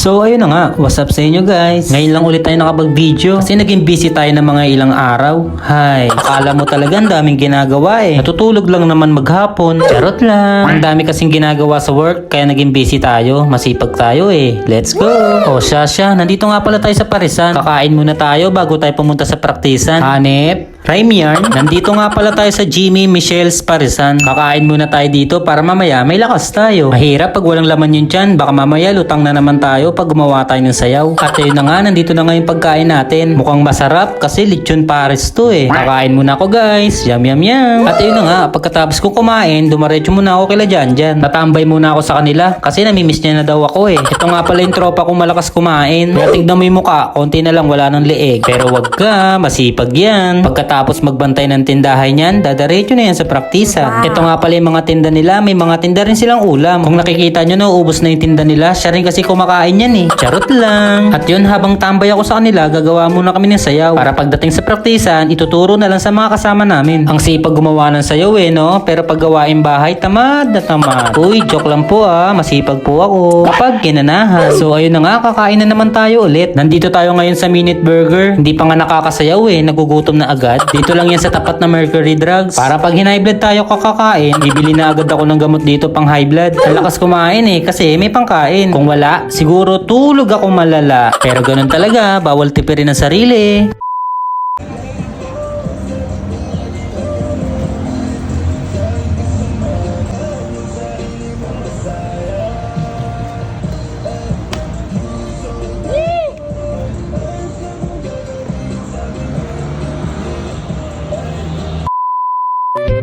So ayun na nga, what's up sa inyo guys? Ngayon lang ulit tayo nakapag-video kasi naging busy tayo ng mga ilang araw. Hay, akala mo talaga ang daming ginagawa eh. Natutulog lang naman maghapon. Charot lang. Ang dami kasing ginagawa sa work kaya naging busy tayo. Masipag tayo eh. Let's go! O Shasha, nandito nga pala tayo sa Parisan. Kakain muna tayo bago tayo pumunta sa praktisan. Hanep, Raimian, nandito nga pala tayo sa Jimmy Michelle's Parisan. Kakain muna tayo dito para mamaya may lakas tayo. Mahirap pag walang laman yun dyan. Baka mamaya lutang na naman tayo pag gumawa tayo ng sayaw. At ayun na nga, nandito na nga yung pagkain natin. Mukhang masarap kasi lechon Paris to eh. Kakain muna ako guys. Yum yum yum. At ayun na nga, pagkatapos ko kumain, dumaretso muna ako kila Janjan. Tatambay muna ako sa kanila kasi namimiss niya na daw ako eh. Ito nga pala yung tropa kong malakas kumain. Kaya tignan mo yung mukha, konti na lang wala ng leeg. Pero wag ka, masipag yan. Pagkatapos magbantay ng tindahan yan, dadaretso na yan sa praktisa. Ito nga pala yung mga tinda nila, may mga tinda rin silang ulam. Kung nakikita nyo na ubos na yung tinda nila, siya rin kasi kumakain yan eh. Charot lang. At yun, habang tambay ako sa kanila, gagawa muna kami ng sayaw. Para pagdating sa praktisan, ituturo na lang sa mga kasama namin. Ang sipag gumawa ng sayaw eh, no? Pero pag gawain bahay, tamad na tamad. Uy, joke lang po ah, masipag po ako. Kapag kinanahan. So ayun na nga, kakain na naman tayo ulit. Nandito tayo ngayon sa Minute Burger. Hindi pa nga nakakasayaw eh, nagugutom na agad. Dito lang yan sa tapat na Mercury Drugs. Para pag high blood tayo kakakain, bibili na agad ako ng gamot dito pang high blood. Ang lakas kumain eh, kasi may pangkain. Kung wala, siguro tulog ako malala. Pero ganun talaga, bawal tipirin ang sarili.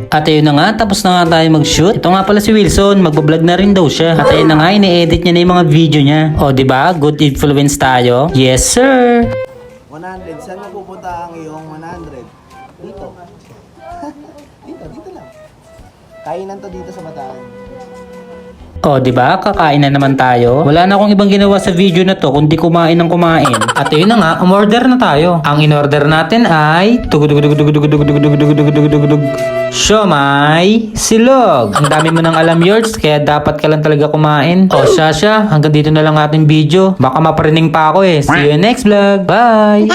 At ayun na nga, tapos na nga tayo mag-shoot. Ito nga pala si Wilson, magbablog na rin daw siya. At ayun na nga, ini-edit niya na yung mga video niya. O diba, good influence tayo? Yes sir! 100, saan mapupunta ang iyong 100? Dito. dito lang. Kainan to dito sa Bataan. O, diba? Kakain na naman tayo. Wala na akong ibang ginawa sa video na to kundi kumain ng kumain. At ayun na nga, umorder na tayo. Ang in-order natin ay siomai silog. Ang dami mo nang alam, Yords, kaya dapat ka lang talaga kumain. O, Shasha, hanggang dito na lang ating video. Baka maparining pa ako eh. See you next vlog. Bye!